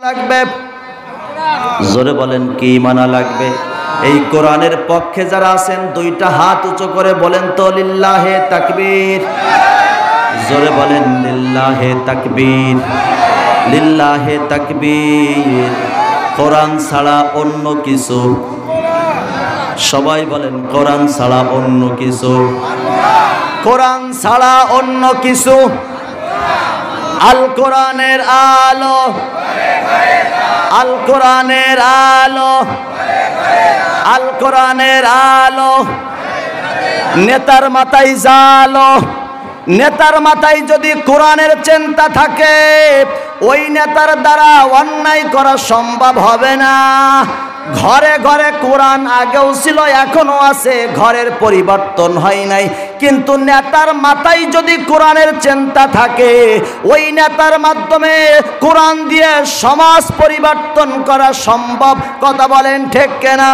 লাগবে, জোরে বলেন কি মানা লাগবে? এই কোরআনের পক্ষে যারা আছেন দুইটা হাত উঁচু করে বলেন তো লিল্লাহে তাকবীর। জোরে বলেন লিল্লাহে তাকবীর, লিল্লাহে তাকবীর। কোরআন ছাড়া অন্য কিছু, সবাই বলেন কোরআন ছাড়া অন্য কিছু, কোরআন ছাড়া অন্য কিছু। আল কোরআনের আলো, আল কোরআনের আলো, আল কোরআনের আলো। নেতার মাথায় জালো, নেতার মাথায় যদি কোরআনের চিন্তা থাকে ওই নেতার দ্বারা অন্যায় করা সম্ভব হবে না। ঘরে ঘরে কোরআন আগেও ছিল, এখনো আছে, ঘরের পরিবর্তন হয় নাই। কিন্তু নেতার মাথায় যদি কোরআনের চিন্তা থাকে ওই নেতার মাধ্যমে কোরআন দিয়ে সমাজ পরিবর্তন করা সম্ভব। কথা বলেন ঠিক কিনা?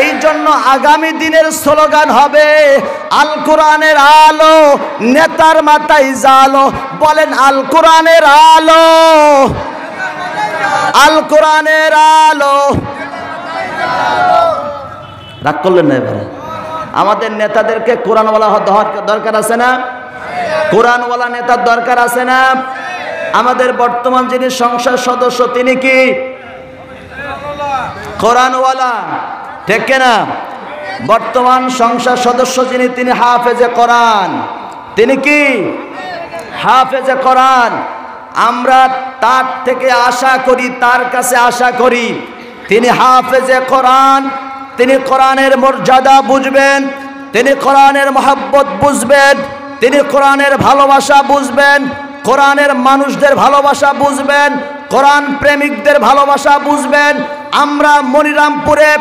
এই জন্য আগামী দিনের স্লোগান হবে আল কোরআনের আলো, নেতার মাথায় জালো। বলেন আল কোরআনের আলো, আল কোরআনের আলো। রাগ করলেন না? এবারে আমাদের নেতাদেরকে কোরআনওয়ালা দরকার আছে না? কোরআনওয়ালা নেতার দরকার আছে না? আমাদের বর্তমান যিনি সংসদ সদস্য তিনি কি কোরআনওয়ালা? ঠিক না? বর্তমান সংসদ সদস্য যিনি তিনি হাফেজে কোরআন। তিনি কি হাফেজে কোরআন? আমরা তার থেকে আশা করি, তার কাছে আশা করি তিনি হাফেজে কোরআন, তিনি কোরআনের মর্যাদা বুঝবেন, তিনি কোরআনের মহব্বত বুঝবেন, তিনি কোরআনের ভালোবাসা বুঝবেন, কোরআনের মানুষদের ভালোবাসা বুঝবেন, কোরআন প্রেমিকদের ভালোবাসা বুঝবেন। আমরা মনিরামপুরে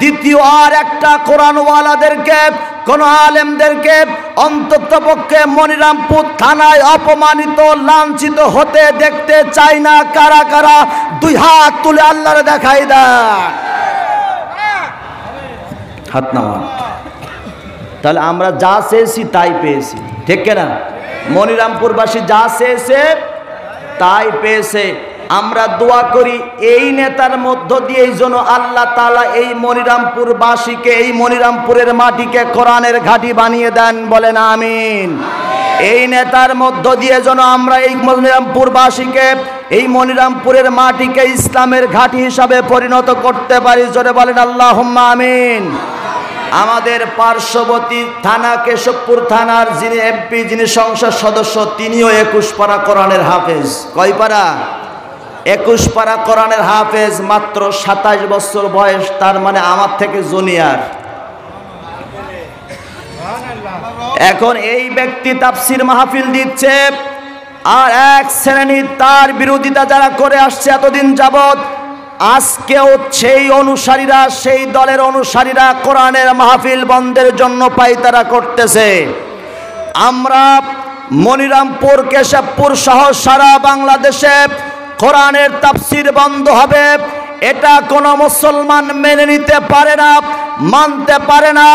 দ্বিতীয় আর একটা কোরআনওয়ালাদেরকে, কোন আলেমদেরকে অন্তত পক্ষে মনিরামপুর থানায় অপমানিত লাঞ্ছিত হতে দেখতে চাই না। কারা কারা দুই হাত তুলে আল্লাহরে দেখাই দেন, হাত নামান। তাহলে আমরা যা চেয়েছি তাই পেয়েছি, ঠিক না? মনিরামপুরবাসী যা চেয়েছে তাই পেয়েছে। আমরা দোয়া করি এই নেতার মধ্য দিয়ে যেন আল্লাহ তাআলা এই মনিরামপুরবাসীকে, এই মনিরামপুরের মাটিকে কোরআনের ঘাঁটি বানিয়ে দেন। বলেন আমিন। এই নেতার মধ্য দিয়ে যেন আমরা এই মনিরামপুরবাসীকে, এই মনিরামপুরের মাটিকে ইসলামের ঘাঁটি হিসাবে পরিণত করতে পারি। জোরে বলেন আল্লাহুম্মা আমিন। আমাদের পার্শ্ববর্তী থানা কেশবপুর থানার যিনি এমপি, যিনি সংসদ সদস্য, তিনিও 21 পারা কোরআনের হাফেজ। কয় পারা? 21 পারা কোরআনের হাফেজ। মাত্র 27 বছর বয়স, তার মানে আমার থেকে জুনিয়র। এখন এই ব্যক্তি তাফসীর মাহফিল দিচ্ছে, আর এক শ্রেণী তার বিরোধিতা যারা করে আসছে এতদিন যাবত, আজকেও সেই অনুসারীরা, সেই দলের অনুসারীরা কোরআনের মাহফিল বন্ধের জন্য পায়তারা করতেছে। আমরা মনিরামপুর, কেশবপুর সহ সারা বাংলাদেশে কোরআনের তাফসীর বন্ধ হবে, এটা কোনো মুসলমান মেনে নিতে পারে না, মানতে পারে না।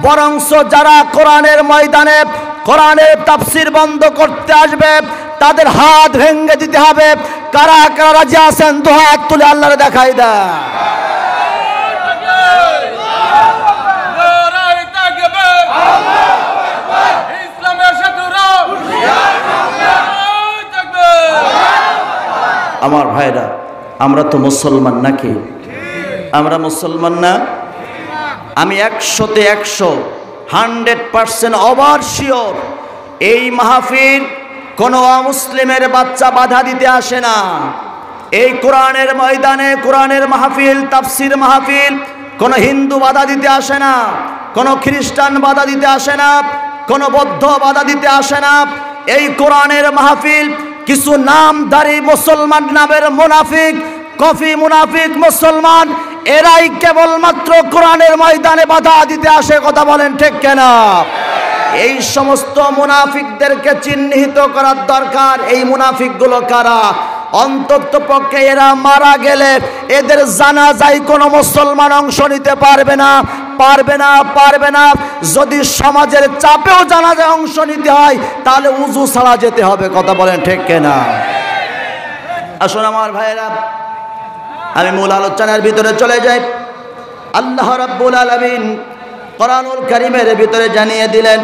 বরঞ্চ যারা কোরআনের ময়দানে কোরআনের তাফসীর বন্ধ করতে আসবে তাদের হাত ভেঙে দিতে হবে। কারা কারা রাজি আছেন? দু হাত তুলে আল্লাহরে দেখাই দেয়। আমার ভাইরা, আমরা তো মুসলমান নাকি? আমরা মুসলমান না? আমি 100-তে 100, 100% ওভার শিওর এই মাহফিল কোনো অমুসলিমের বাচ্চা বাধা দিতে আসে না। এই কোরআনের ময়দানে কোরআনের মাহফিল, তাফসীর মাহফিল কোনো হিন্দু বাধা দিতে আসে না, কোনো খ্রিস্টান বাধা দিতে আসে না, কোনো বৌদ্ধ বাধা দিতে আসে না। এই কোরআনের মাহফিল কিছু নামধারী মুসলমান নামের মুনাফিক, কফি মুনাফিক মুসলমান, এরাই কেবলমাত্র কোরআনের ময়দানে বাধা দিতে আসে। কথা বলেন ঠিক কিনা? এই সমস্ত মুনাফিকদেরকে চিহ্নিত করার দরকার। এই মুনাফিকগুলো কারা? অন্তত পক্ষে এরা মারা গেলে এদের জানাজায় কোনো মুসলমান অংশ নিতে পারবে না, পারবে না, পারবে না। যদি সমাজের চাপেও জানাজায় অংশ নিতে হয় তাহলে উজু ছাড়া যেতে হবে। কথা বলেন ঠিক কিনা? আসুন আমার ভাইয়েরা, আমি মূল আলোচনার ভিতরে চলে যাই। আল্লাহ রাব্বুল আলামিন কোরআনুল কারীমের ভিতরে জানিয়ে দিলেন,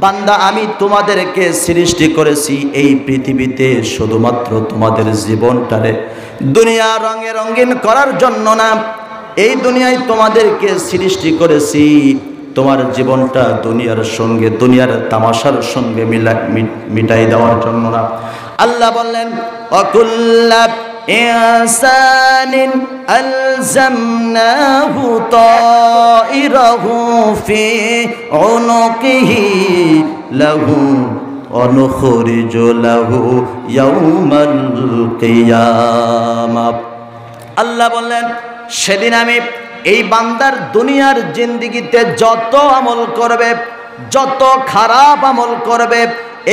বান্দা আমি তোমাদেরকে সৃষ্টি করেছি এই পৃথিবীতে শুধুমাত্র তোমাদের জীবনটারে দুনিয়া রঙে রঙিন করার জন্য না। এই দুনিয়ায় তোমাদেরকে সৃষ্টি করেছি তোমার জীবনটা দুনিয়ার সঙ্গে, দুনিয়ার তামাশার সঙ্গে মিটাই দেওয়ার জন্য না। আল্লাহ বললেন, অকুল্লা ইনসানিন আলজামনাহু তাইরাহু ফি উনুকিহি লাহু অনুখরিজু লাহু ইয়াউমাল কিয়ামাহ। আল্লাহ বললেন, সেদিন আমি এই বান্দার দুনিয়ার জিন্দেগিতে যত আমল করবে, যত খারাপ আমল করবে,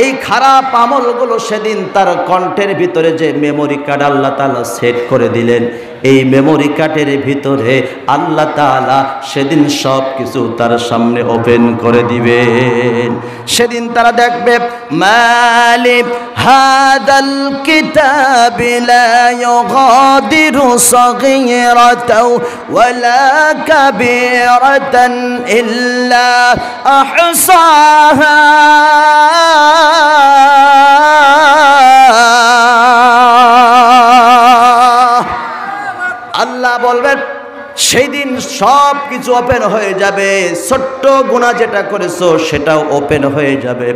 এই খারাপ আমলগুলো সেদিন তার কণ্ঠের ভিতরে যে মেমোরি কার্ড আল্লাহ তাআলা সেট করে দিলেন, এই মেমোরি কার্ডের ভিতরে আল্লাহ তাআলা সেদিন সব কিছু তার সামনে ওপেন করে দিবেন। সেদিন তারা দেখবে, মালিক হাদাল কিতাবি লা ইউগাদিরু সগীরাতাও ওয়ালা কাবীরাতান ইল্লা আহসাহা। আল্লাহ বলবেন, সেই দিন সব কিছু ওপেন হয়ে যাবে। ছোট্ট গুনাহ যেটা করেছো সেটাও ওপেন হয়ে যাবে,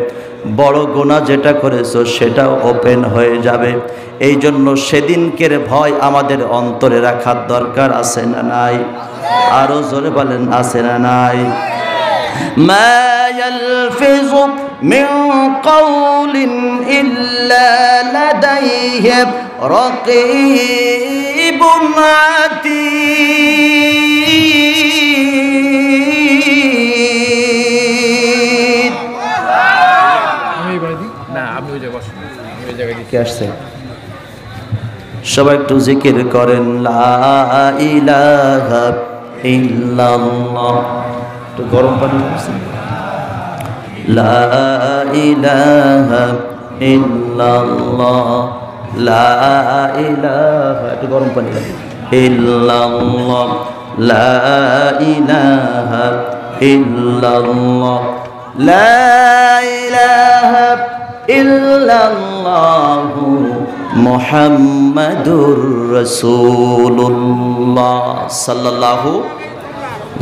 বড় গুনাহ যেটা করেছো সেটাও ওপেন হয়ে যাবে। এই জন্য সেদিনকের ভয় আমাদের অন্তরে রাখার দরকার আছে না নাই? আরো জোরে বলেন, আছে না নাই? মা ইয়ালফিযু মিন কাওলিন ইল্লা লাদাইহি রাকীবুন আতীদ। কে আসছে? সবাই একটু জিকির করেন, লা ইলাহা ইল্লাল্লাহ। একটু গরম পানি করছেন, লা ইলাহা ইল্লাল্লাহ, লা ইলাহা, একটু গরম পানি ইল্লাল্লাহ, লা ইলাহা ইল্লাল্লাহ, লা ইলাহা ইল্লাল্লাহু মুহাম্মাদুর রাসূলুল্লাহ সাল্লাল্লাহু,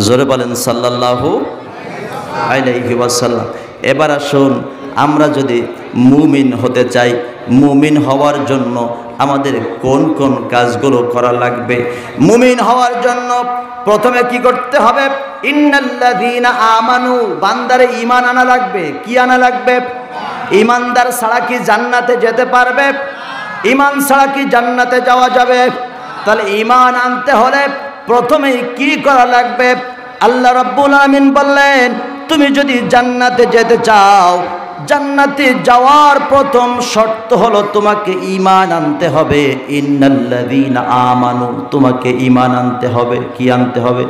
জোরে বলেন সাল্লাল্লাহু আলাইহি ওয়াসাল্লাম। এবার আসুন, আমরা যদি মুমিন হতে চাই, মুমিন হওয়ার জন্য আমাদের কোন কোন কাজগুলো করা লাগবে? মুমিন হওয়ার জন্য প্রথমে কি করতে হবে? ইন্নাল্লাযীনা আমানু, বান্দারে ঈমান আনা লাগবে। কি আনা লাগবে? ঈমানদার ছাড়া কি জান্নাতে যেতে পারবে? ঈমান ছাড়া কি জান্নাতে যাওয়া যাবে? তাহলে ঈমান আনতে হলে প্রথমেই কি করা লাগবে? আল্লাহ রাব্বুল আলামিন বললেন, তুমি যদি জান্নাতে যেতে চাও, জান্নাতে যাওয়ার প্রথম শর্ত হলো তোমাকে ঈমান আনতে হবে। ইন্নাল্লাযীনা আমানু, তোমাকে ঈমান আনতে হবে। কি আনতে হবে?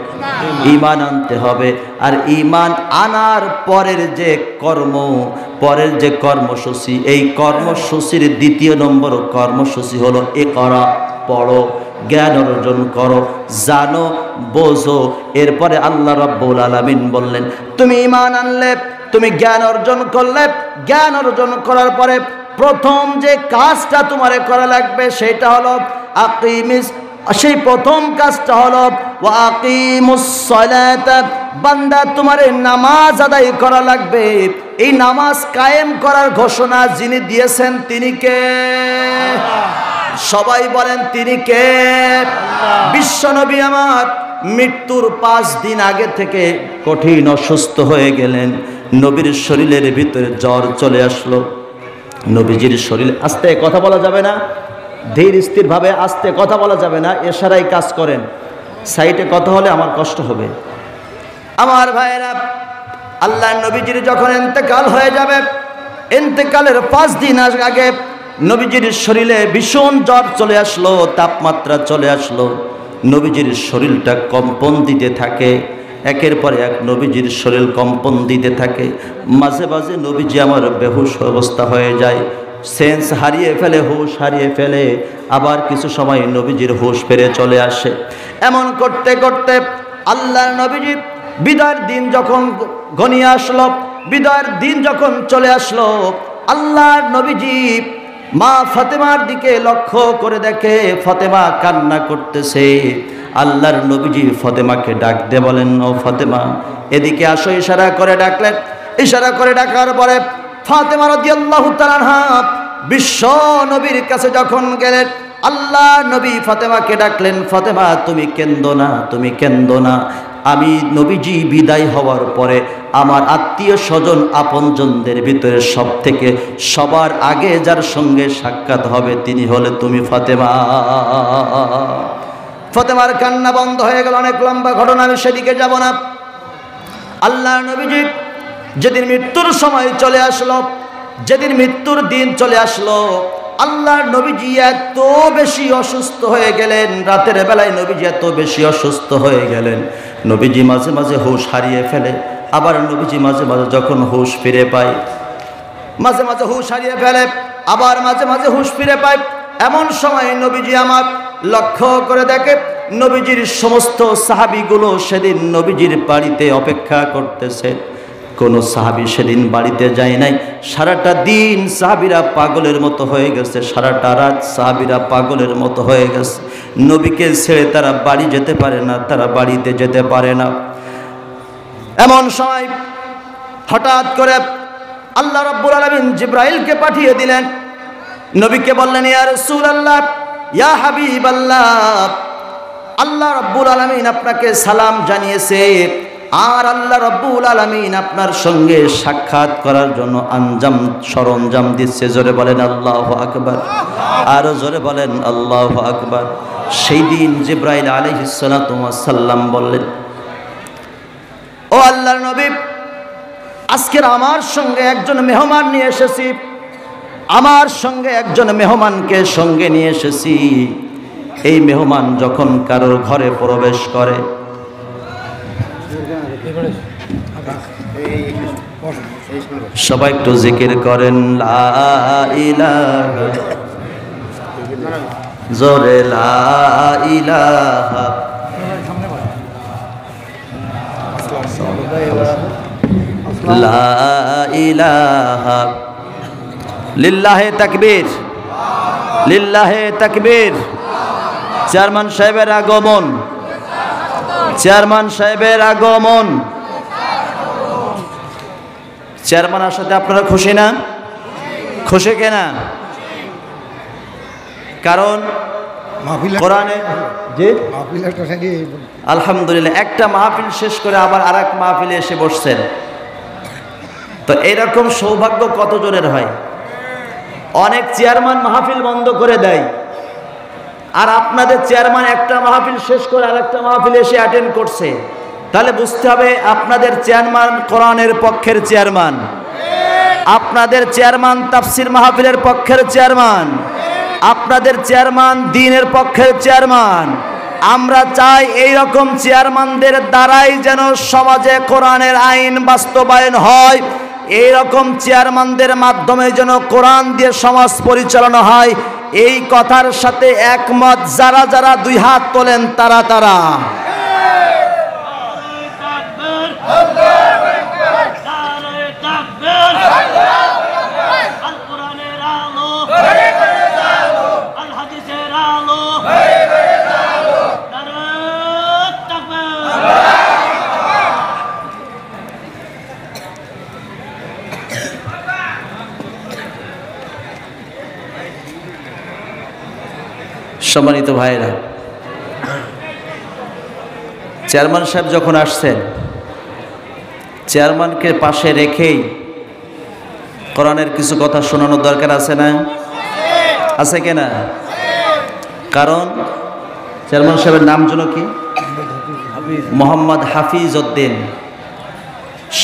ঈমান আনতে হবে। আর ঈমান আনার পরের যে কর্ম, পরের যে কর্মসূচি, এই কর্মসূচির দ্বিতীয় নম্বর কর্মসূচি হলো ইকরা, পড়ো, জ্ঞান অর্জন করো, জানো, বোঝো। এরপরে আল্লাহ রাব্বুল আলামিন বললেন, তুমি ঈমান আনলে, তুমি জ্ঞান অর্জন করলে, জ্ঞান অর্জন করার পরে প্রথম যে কাজটা তোমারে করা লাগবে সেটা হলো আকিমিস, সেই প্রথম কাজটা হলো ওয়া আকিমুস সালাতা, বান্দা তোমারে নামাজ আদায় করা লাগবে। এই নামাজ কায়েম করার ঘোষণা যিনি দিয়েছেন তিনি কে? সবাই বলেন, তিনি কে? বিশ্বনবী আমার মৃত্যুর 5 দিন আগে থেকে কঠিন অসুস্থ হয়ে গেলেন। নবীর শরীরের ভিতরে জ্বর চলে আসলো। নবীজির শরীরে, আস্তে কথা বলা যাবে না, ধীর স্থিরভাবে আস্তে কথা বলা যাবে না, এশারায় কাজ করেন। সাইডে কথা হলে আমার কষ্ট হবে। আমার ভাইয়েরা, আল্লাহ নবীজির যখন ইন্তেকাল হয়ে যাবে, ইন্তেকালের 5 দিন আগে নবীজির শরীরে ভীষণ জ্বর চলে আসলো, তাপমাত্রা চলে আসলো। নবীজির শরীরটা কম্পন দিতে থাকে, একের পর এক নবীজির শরীর কম্পন দিতে থাকে। মাঝে মাঝে নবীজি আমার বেহুশ অবস্থা হয়ে যায়। সেন্স হারিয়ে ফেলে, হুঁশ হারিয়ে ফেলে, আবার কিছু সময় নবীজির হুঁশ ফিরে চলে আসে। এমন করতে করতে আল্লাহর নবীজি বিদায়ের দিন যখন ঘনিয়ে আসলো, বিদায়ের দিন যখন চলে আসলো, আল্লাহর নবীজি মা ফাতেমার দিকে লক্ষ্য করে দেখে ফাতেমা কান্না করতেছে। আল্লাহর নবীজি ফাতেমাকে ডাক দিয়ে বলেন, ও ফাতেমা এদিকে আসো। ইশারা করে ডাকলেন। ইশারা করে ডাকার পরে ফাতেমা রাদিয়াল্লাহু তাআলা আনহা বিশ্ব নবীর কাছে যখন গেলেন, আল্লাহ নবী ফাতেমাকে ডাকলেন, ফাতেমা তুমি কেন্দো না, তুমি কেন্দো না। আমি নবীজি বিদায় হওয়ার পরে আমার আত্মীয় স্বজন আপনজনদের ভিতরে সবার আগে যার সঙ্গে সাক্ষাৎ হবে তিনি হলে তুমি ফাতেমা। ফাতেমার কান্না বন্ধ হয়ে গেল। অনেক লম্বা ঘটনা, আমি সেদিকে যাব না। আল্লাহ নবীজি যেদিন মৃত্যুর সময় চলে আসলো, যেদিন মৃত্যুর দিন চলে আসলো, আল্লাহর নবীজি এত বেশি অসুস্থ হয়ে গেলেন। রাতের বেলায় নবীজি এত বেশি অসুস্থ হয়ে গেলেন, নবীজি মাঝে মাঝে হুঁশ হারিয়ে ফেলে, আবার নবীজি মাঝে মাঝে যখন হুঁশ ফিরে পায়, মাঝে মাঝে হুঁশ হারিয়ে ফেলে, আবার মাঝে মাঝে হুঁশ ফিরে পায়। এমন সময় নবীজি আমার লক্ষ্য করে দেখে নবীজির সমস্ত সাহাবীগুলো সেদিন নবীজির বাড়িতে অপেক্ষা করতেছে। কোনো সাহাবী সেদিন বাড়িতে যায় নাই। সারাটা দিন সাহাবীরা পাগলের মতো হয়ে গেছে, সারাটা রাত সাহাবীরা পাগলের মতো হয়ে গেছে। নবীকে ছেড়ে তারা বাড়ি যেতে পারে না, তারা বাড়িতে যেতে পারে না। এমন সময় হঠাৎ করে আল্লাহ রাব্বুল আলামিন জিবরাইলকে পাঠিয়ে দিলেন। নবীকে বললেন, ইয়া রাসূলুল্লাহ, ইয়া হাবিবাল্লাহ, আল্লাহ রাব্বুল আলামিন আপনাকে সালাম জানিয়েছে, আর আল্লাহ রাব্বুল আলামিন আপনার সঙ্গে সাক্ষাৎ করার জন্য সরঞ্জাম দিচ্ছে। জোরে বলেন আল্লাহু আকবার, আরো জোরে বলেন আল্লাহু আকবার। সেই দিন জিবরাইল আলাইহিস সালাতু ওয়াস সালাম বললেন, ও আল্লাহর নবী, আজকের আমার সঙ্গে একজন মেহমান নিয়ে এসেছি, আমার সঙ্গে একজন মেহমানকে সঙ্গে নিয়ে এসেছি। এই মেহমান যখন কারোর ঘরে প্রবেশ করে, সবাই একটু জিকির করেন, লা ইলাহা, জোরে লা ইলাহা, লা ইলাহা, লিল্লাহে তাকবীর, লিল্লাহে তাকবীর। চেয়ারম্যান সাহেবের আগমন, চেয়ারম্যান সাহেবের আগমন। চেয়ারম্যান আসাতে আপনারা খুশি না? খুশি কেনা? কারণ কোরআনে জি আলহামদুলিল্লাহ একটা মাহফিল শেষ করে আবার আরেক মাহফিলে এসে বসছেন, তো এরকম সৌভাগ্য কতজনের হয়? অনেক চেয়ারম্যান মাহফিল বন্ধ করে দেয়, আর আপনাদের চেয়ারম্যান একটা মাহফিল শেষ করে আরেকটা মাহফিলে এসে অ্যাটেন্ড করছে। তাহলে বুঝতে হবে আপনাদের চেয়ারম্যান কোরআনের পক্ষের চেয়ারম্যান, আপনাদের চেয়ারম্যান তাফসির মাহফিলের পক্ষের চেয়ারম্যান, আপনাদের চেয়ারম্যান দ্বীনের পক্ষের চেয়ারম্যান। আমরা চাই এই রকম চেয়ারম্যানদের দ্বারাই যেন সমাজে কোরআনের আইন বাস্তবায়ন হয়, এই রকম চেয়ারম্যানদের মাধ্যমে যেন কোরআন দিয়ে সমাজ পরিচালনা হয়। এই কথার সাথে একমত যারা যারা দুই হাত তোলেন তারা তারা। সম্মানিত ভাইরা, চেয়ারম্যান সাহেব যখন আসছেন, চেয়ারম্যানকে পাশে রেখেই কোরআনের কিছু কথা শোনানোর দরকার আছে না? আছে কিনা? কারণ চেয়ারম্যান সাহেবের নাম যেন কি? মোহাম্মদ হাফিজ উদ্দিন,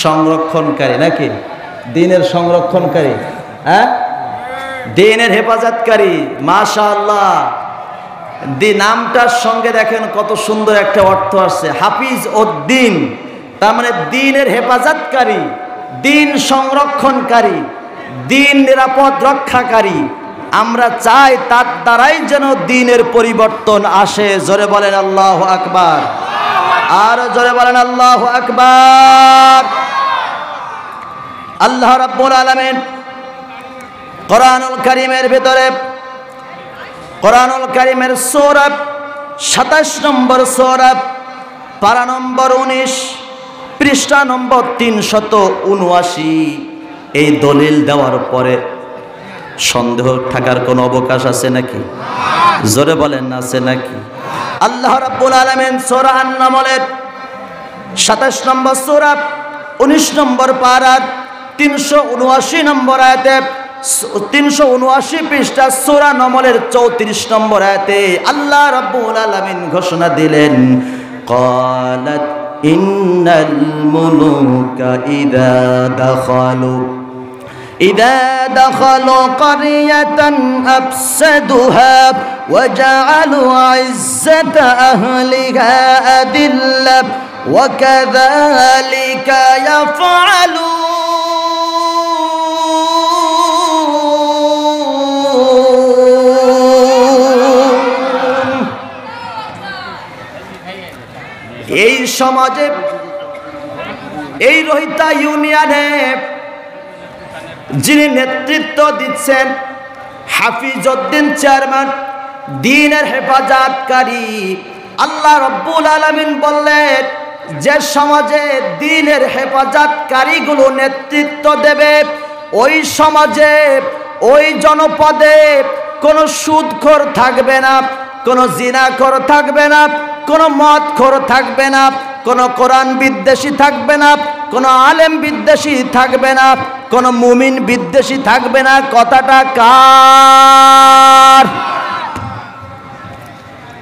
সংরক্ষণকারী নাকি? দ্বীনের সংরক্ষণকারী, হ্যাঁ, দ্বীনের হেফাজতকারী। মাশাআল্লাহ, নামটার সঙ্গে দেখেন কত সুন্দর একটা অর্থ আসছে, হাফিজ উদ্দিন। তার মানে দ্বীনের হেফাজতকারী, দ্বীন সংরক্ষণকারী, দিন নিরাপদ রক্ষাকারী, আমরা চাই তার দ্বারাই যেন দিনের পরিবর্তন আসে। জোরে বলেন আল্লাহু আকবার, আর জোরে বলেন আল্লাহু আকবার। আল্লাহ রাব্বুল আলামিন কোরআনুল কারীমের ভিতরে, কোরআনুল কারীমের সূরা 27 নম্বর সূরা, পারা নম্বর 19, পৃষ্ঠা নম্বর 379 এই দলিল দেওয়ার পরে সন্দেহ থাকার কোনো অবকাশ আছে নাকি? জোরে বলেন না, আছে নাকি? আল্লাহ রাব্বুল আলামিন সূরা আন-নামলের 27 নম্বর সূরা 19 নম্বর পারার 379 নম্বর আয়াতে, 379 পৃষ্ঠা সূরা নামলের 34 নম্বর আয়াতে আল্লাহ রাব্বুল আলামিন ঘোষণা দিলেন, ক্বালাত ইন্নাল মুলুকা إذا دخلوا قرية أفسدوها وجعلوا عزة أهلها أذلة وكذلك يفعلون. এই সমাজে, এই রহিতা ইউনিয়নে যিনি নেতৃত্ব দিচ্ছেন হাফিজউদ্দিন চেয়ারম্যান, দ্বীনের হেফাজতকারী, আল্লাহ রাব্বুল আলামিন বললেন যে সমাজে দ্বীনের হেফাজতকারীগুলো নেতৃত্ব দেবে, ওই সমাজে, ওই জনপদে কোনো সুদখোর থাকবে না, কোনো জিনাখোর থাকবে না, কোনো মদখোর থাকবে না, কোনো কোরআন বিদ্বেষী থাকবে না, কোনো আলেম বিদ্বেষী থাকবে না, কোনো মুমিন বিদ্বেষী থাকবে না। কথাটা কার?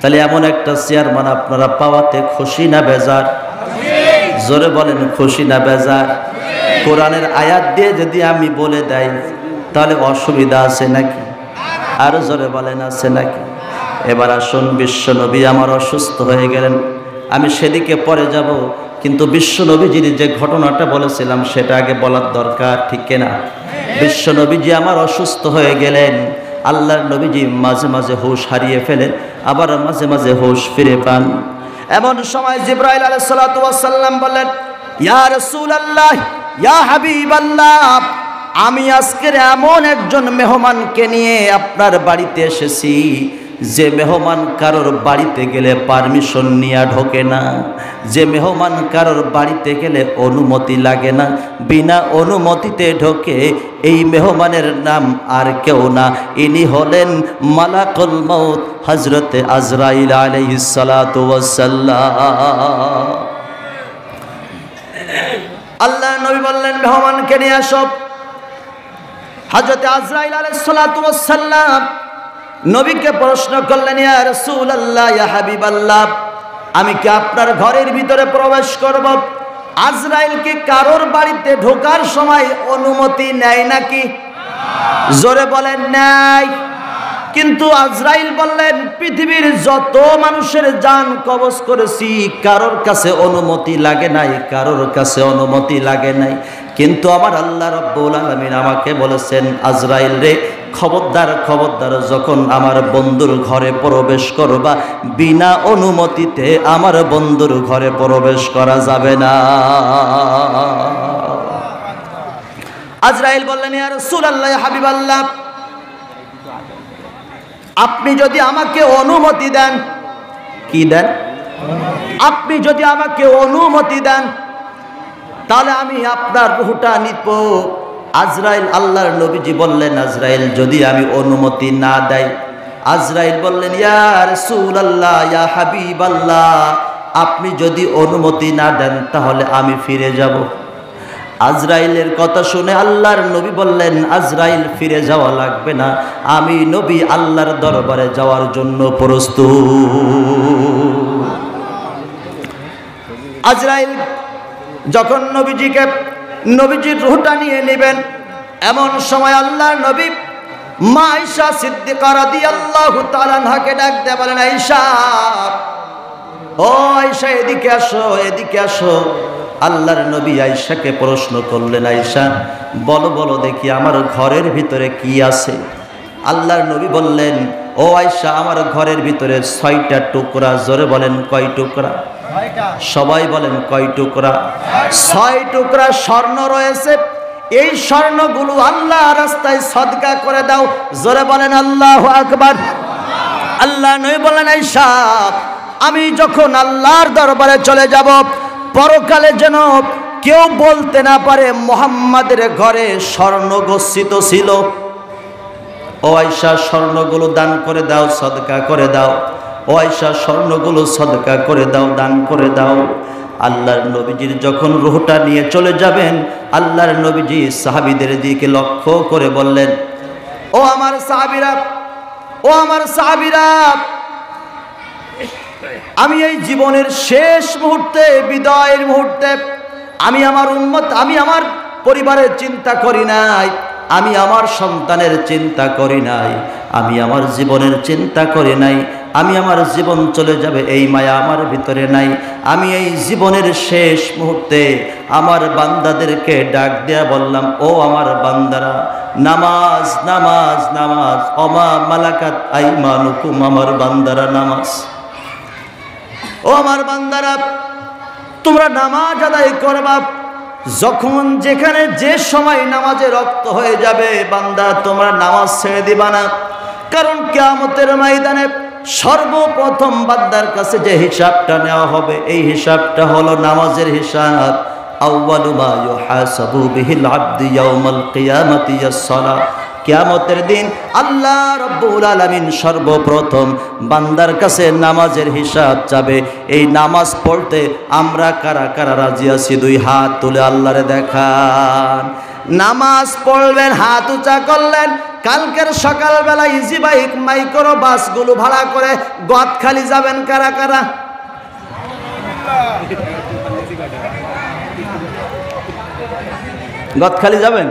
তাহলে এমন একটা চেয়ারম্যান আপনারা পাওয়াতে খুশি না বেজার? জোরে বলেন, খুশি না বেজার? কোরআনের আয়াত দিয়ে যদি আমি বলে দেই তাহলে অসুবিধা আছে নাকি? আরো জোরে বলেন, আছে নাকি? এবার আসুন, বিশ্ব নবী আমার অসুস্থ হয়ে গেলেন, আমি সেদিকে পরে যাব, কিন্তু বিশ্ব নবীজির যে ঘটনাটা বলেছিলাম সেটা আগে বলার দরকার, ঠিক কিনা? বিশ্ব নবীজি আমার অসুস্থ হয়ে গেলেন, আল্লাহর নবীজি মাঝে মাঝে হুঁশ হারিয়ে ফেলেন, আবার মাঝে মাঝে হুঁশ ফিরে পান। এমন সময় জিবরাইল আলাইহিস সালাতু ওয়াস সালাম বললেন, ইয়া রাসূলুল্লাহ, ইয়া হাবিবাল্লাহ, আমি আজকের এমন একজন মেহমানকে নিয়ে আপনার বাড়িতে এসেছি যে মেহমান কারোর বাড়িতে গেলে পারমিশন নিয়ে ঢোকে না, যে মেহমান কারোর বাড়িতে গেলে অনুমতি লাগে না, বিনা অনুমতিতে ঢোকে। এই মেহমানের নাম আর কেউ না, ইনি হলেন মালাকুল মউত হযরতে আজরাইল আলাইহিস সালাতু ওয়াস সালাম। আল্লাহর নবী বললেন, মেহমানকে নিয়ে আসো। হযরতে আজরাইল আলাইহিস সালাতু ওয়াস সালাম নবীকে প্রশ্ন করলেন, ইয়া রাসূলুল্লাহ, ইয়া হাবিবাল্লাহ, আমি কি আপনার ঘরের ভিতরে প্রবেশ করব? আজরাইল কি কারোর বাড়িতে ঢোকার সময় অনুমতি নেয় নাকি? জোরে বলেন, নাই। কিন্তু আজরাইল বললেন, পৃথিবীর যত মানুষের জান কবজ করেছি কারোর কাছে অনুমতি লাগে নাই, কারোর কাছে অনুমতি লাগে নাই। কিন্তু আমার আল্লাহ রাব্বুল আলামিন আমাকে বলেছেন, আজরাইল রে, খবরদার খবরদার, যখন আমার বন্ধুর ঘরে প্রবেশ করবা বিনা অনুমতিতে আমার বন্ধুর ঘরে প্রবেশ করা যাবে না। আজরাইল বললেন, ইয়া রাসূলুল্লাহ, ইয়া হাবিবাল্লাহ, আপনি যদি আমাকে অনুমতি দেন, কি দেন? আপনি যদি আমাকে অনুমতি দেন তাহলে আমি আপনার রূহটা নিব। আজরাইল, আল্লাহর নবীজি বললেন, আজরাইল যদি আমি অনুমতি না দেই? আজরাইল বললেন, ইয়া রাসূলুল্লাহ, ইয়া হাবিবাল্লাহ, আপনি যদি অনুমতি না দেন তাহলে আমি ফিরে যাব। আজরাইলের কথা শুনে আল্লাহর নবী বললেন, আজরাইল ফিরে যাওয়া লাগবে না, আমি নবী আল্লাহর দরবারে যাওয়ার জন্য প্রস্তুত। আজরাইল যখন নবীজির রূহটা নিয়ে নেবেন, এমন সময় আল্লাহর নবী মা আয়েশা সিদ্দিকা রাদিয়াল্লাহু তাআলা আনহাকে ডাক দিয়ে বলেন, আয়েশা, ও আয়েশা, এদিকে আসো, এদিকে আসো। আল্লাহর নবী আয়েশাকে প্রশ্ন করলেন, আয়েশা বলো বলো দেখি আমার ঘরের ভিতরে কি আছে? আল্লাহর নবী বললেন, ও আয়েশা আমার ঘরের ভিতরে 6টা টুকরা। জোরে বলেন কয় টুকরা? সবাই বলেন কয় টুকরা? 6 টুকরা স্বর্ণ রয়েছে। এই স্বর্ণগুলো আল্লাহ রাস্তায় সদকা করে দাও। জোরে বলেন আল্লাহু আকবার। আল্লাহ নবী বলেন, আয়েশা আমি যখন আল্লাহর দরবারে চলে যাব, পরকালে যেন কেউ বলতে না পারে মুহাম্মাদের ঘরে স্বর্ণ গচ্ছিত ছিল। ও আয়েশা স্বর্ণগুলো দান করে দাও, সদকা করে দাও। ও আয়েশা স্বর্ণগুলো সদকা করে দাও, দান করে দাও। আল্লাহর নবীজির যখন রূহটা নিয়ে চলে যাবেন, আল্লাহর নবীজি সাহাবীদের দিকে লক্ষ্য করে বললেন, ও আমার সাহাবীরা, ও আমার সাহাবীরা, আমি এই জীবনের শেষ মুহূর্তে, বিদায়ের মুহূর্তে আমি আমার উম্মত, আমি আমার পরিবারের চিন্তা করি নাই, আমি আমার সন্তানের চিন্তা করি নাই, আমি আমার জীবনের চিন্তা করি নাই, আমি আমার জীবন চলে যাবে এই মায়া আমার ভিতরে নাই। আমি এই জীবনের শেষ মুহূর্তে আমার বান্দাদেরকে ডাক দেয়া বললাম, ও আমার বান্দারা, নামাজ নামাজ নামাজ, ওমা মালাকাত আইমানুকুম, আমার বান্দারা নামাজ। ও আমার বান্দারা তোমরা নামাজ আদায় করবা। যখন যেখানে যে সময় নামাজে রক্ত হয়ে যাবে, বান্দা তোমরা নামাজ ছেড়ে দিবা না। কারণ কিয়ামতের ময়দানে সর্বপ্রথম বান্দার কাছে যে হিসাবটা নেওয়া হবে, এই হিসাবটা হলো নামাজের হিসাব। আউয়ালু মা ইউহাসাবু বিহিল আবদু ইয়াউমাল কিয়ামাতি আস-সালাহ। কিয়ামতের দিন আল্লাহ রাব্বুল আলামিন সর্বপ্রথম বান্দার কাছে নামাজের হিসাব চাবে। এই নামাজ পড়তে আমরা কারা কারা রাজি আছি? 2 হাত তুলে আল্লাহরে দেখান। নামাজ পড়বেন, হাত উঁচা করলেন। কালকের সকালবেলা ইজি বাইক মাইক্রো বাসগুলো ভাড়া করে গদখালি যাবেন কারা কারা? গদখালি যাবেন?